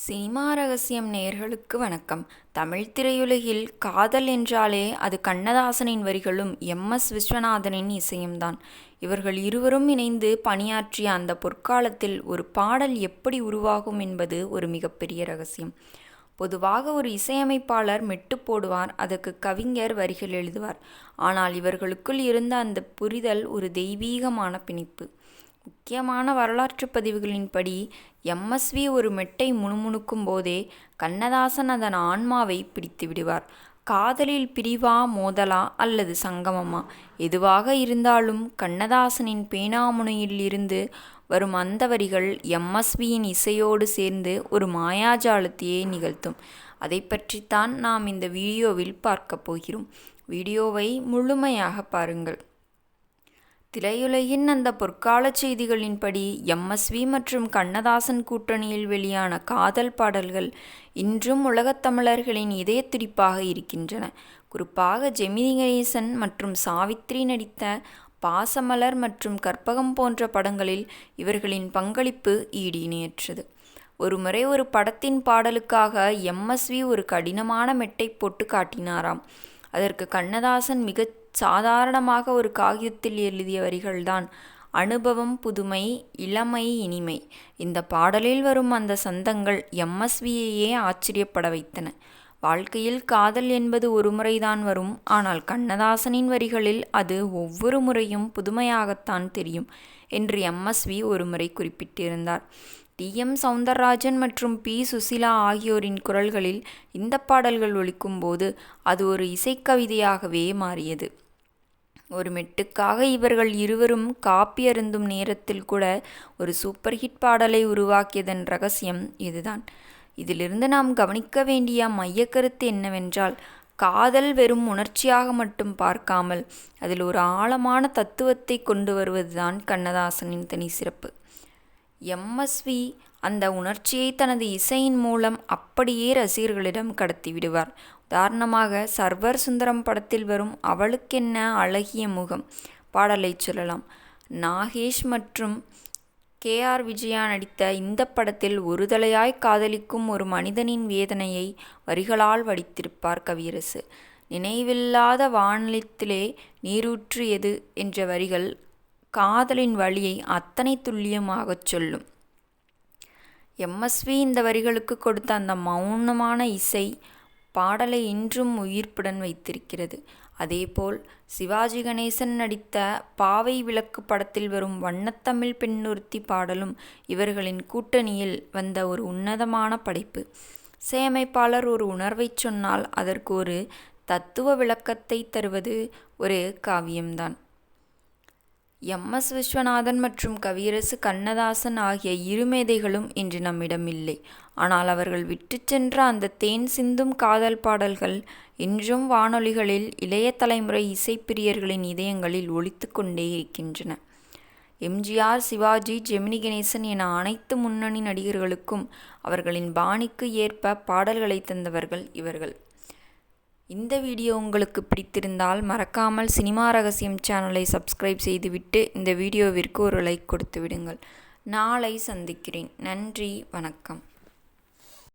Cinema ரகசியம் நேயர்களுக்கு வணக்கம். தமிழ் திரையுலகில் காதல் என்றாலே அது கண்ணதாசனின் வரிகளும் விஸ்வநாதனின் இசையும்தான். இவர்கள் இருவரும் இணைந்து பணியாற்றிய அந்த பொற்காலத்தில் ஒரு பாடல் எப்படி உருவாகும் என்பது ஒரு மிகப்பெரிய ரகசியம். பொதுவாக ஒரு இசையமைப்பாளர் மெட்டு போடுவார், அதற்கு கவிஞர் வரிகள் எழுதுவார். ஆனால் இவர்களுக்குள் இருந்த அந்த புரிதல் ஒரு தெய்வீகமான பிணைப்பு. முக்கியமான வரலாற்று பதிவுகளின்படி எம்எஸ்வி ஒரு மெட்டை முணுமுணுக்கும் போதே கண்ணதாசன் அதன் ஆன்மாவை பிடித்து விடுவார். காதலில் பிரிவா, மோதலா அல்லது சங்கமமா, எதுவாக இருந்தாலும் கண்ணதாசனின் பேனாமுனையில் இருந்து வரும் அந்த வரிகள் எம்எஸ்வியின் இசையோடு சேர்ந்து ஒரு மாயாஜாலத்தையே நிகழ்த்தும். அதை பற்றித்தான் நாம் இந்த வீடியோவில் பார்க்க போகிறோம். வீடியோவை முழுமையாக பாருங்கள். திரையுலகின் அந்த பொற்கால செய்திகளின்படி எம்எஸ்வி மற்றும் கண்ணதாசன் கூட்டணியில் வெளியான காதல் பாடல்கள் இன்றும் உலகத் தமிழர்களின் இதய துடிப்பாக இருக்கின்றன. குறிப்பாக ஜெமினி கணேசன் மற்றும் சாவித்ரி நடித்த பாசமலர் மற்றும் கற்பகம் போன்ற படங்களில் இவர்களின் பங்களிப்பு ஈடு இணையற்றது. ஒருமுறை ஒரு படத்தின் பாடலுக்காக எம்எஸ்வி ஒரு கடினமான மெட்டை போட்டு காட்டினாராம். அதற்கு கண்ணதாசன் மிகச் சாதாரணமாக ஒரு காகிதத்தில் எழுதிய வரிகள்தான்: அனுபவம், புதுமை, இளமை, இனிமை. இந்த பாடலில் வரும் அந்த சந்தங்கள் எம்எஸ்வியையே ஆச்சரியப்பட வைத்தன. வாழ்க்கையில் காதல் என்பது ஒரு முறைதான் வரும், ஆனால் கண்ணதாசனின் வரிகளில் அது ஒவ்வொரு முறையும் புதுமையாகத்தான் தெரியும் என்று எம்எஸ்வி ஒருமுறை குறிப்பிட்டிருந்தார். டி.எம். சௌந்தரராஜன் மற்றும் பி. சுசீலா ஆகியோரின் குரல்களில் இந்த பாடல்கள் ஒலிக்கும்போது அது ஒரு இசைக்கவிதையாகவே மாறியது. ஒரு மெட்டுக்காக இவர்கள் இருவரும் காப்பி அருந்தும் நேரத்தில் கூட ஒரு சூப்பர் ஹிட் பாடலை உருவாக்கியதன் ரகசியம் இதுதான். இதிலிருந்து நாம் கவனிக்க வேண்டிய மையக்கருத்து என்னவென்றால், காதல் வெறும் உணர்ச்சியாக மட்டும் பார்க்காமல் அதில் ஒரு ஆழமான தத்துவத்தை கொண்டு வருவதுதான் கண்ணதாசனின் தனி சிறப்பு. எம்எஸ்வி அந்த உணர்ச்சியை தனது இசையின் மூலம் அப்படியே ரசிகர்களிடம் கடத்தி விடுவார். உதாரணமாக, சர்வர் சுந்தரம் படத்தில் வரும் அவளுக்கென்ன அழகிய முகம் பாடலை சொல்லலாம். நாகேஷ் மற்றும் கே.ஆர். விஜயா நடித்த இந்த படத்தில் ஒரு தலையாய் காதலிக்கும் ஒரு மனிதனின் வேதனையை வரிகளால் வடித்திருப்பார் கவியரசு. நினைவில்லாத வானத்திலே நீரூற்று எது என்ற வரிகள் காதலின் வழியை அத்தனை துல்லியமாகச் சொல்லும். எம்எஸ்வி இந்த வரிகளுக்கு கொடுத்த அந்த மௌனமான இசை பாடலை இன்றும் உயிர்ப்புடன் வைத்திருக்கிறது. அதேபோல் சிவாஜி கணேசன் நடித்த பாவை விளக்கு படத்தில் வரும் வண்ணத்தமிழ் பெண்ணொருத்தி பாடலும் இவர்களின் கூட்டணியில் வந்த ஒரு உன்னதமான படைப்பு. இசையமைப்பாளர் ஒரு உணர்வைச் சொன்னால் அதற்கு ஒரு தத்துவ விளக்கத்தை தருவது ஒரு காவியம்தான். விஸ்வநாதன் மற்றும் கவியரசு கண்ணதாசன் ஆகிய இரு மேதைகளும் இன்று நம்மிடம் இல்லை. ஆனால் அவர்கள் விட்டு சென்ற அந்த தேன் சிந்தும் காதல் பாடல்கள் இன்றும் வானொலிகளில் இளைய தலைமுறை இசைப்பிரியர்களின் இதயங்களில் ஒலித்து கொண்டே இருக்கின்றன. எம்ஜிஆர், சிவாஜி, ஜெமினி கணேசன் என அனைத்து முன்னணி நடிகர்களுக்கும் அவர்களின் பாணிக்கு ஏற்ப பாடல்களை தந்தவர்கள் இவர்கள். இந்த வீடியோ உங்களுக்கு பிடித்திருந்தால் மறக்காமல் சினிமா ரகசியம் சேனலை சப்ஸ்கிரைப் செய்துவிட்டு இந்த வீடியோவிற்கு ஒரு லைக் கொடுத்து விடுங்கள். நாளை சந்திக்கிறேன். நன்றி, வணக்கம்.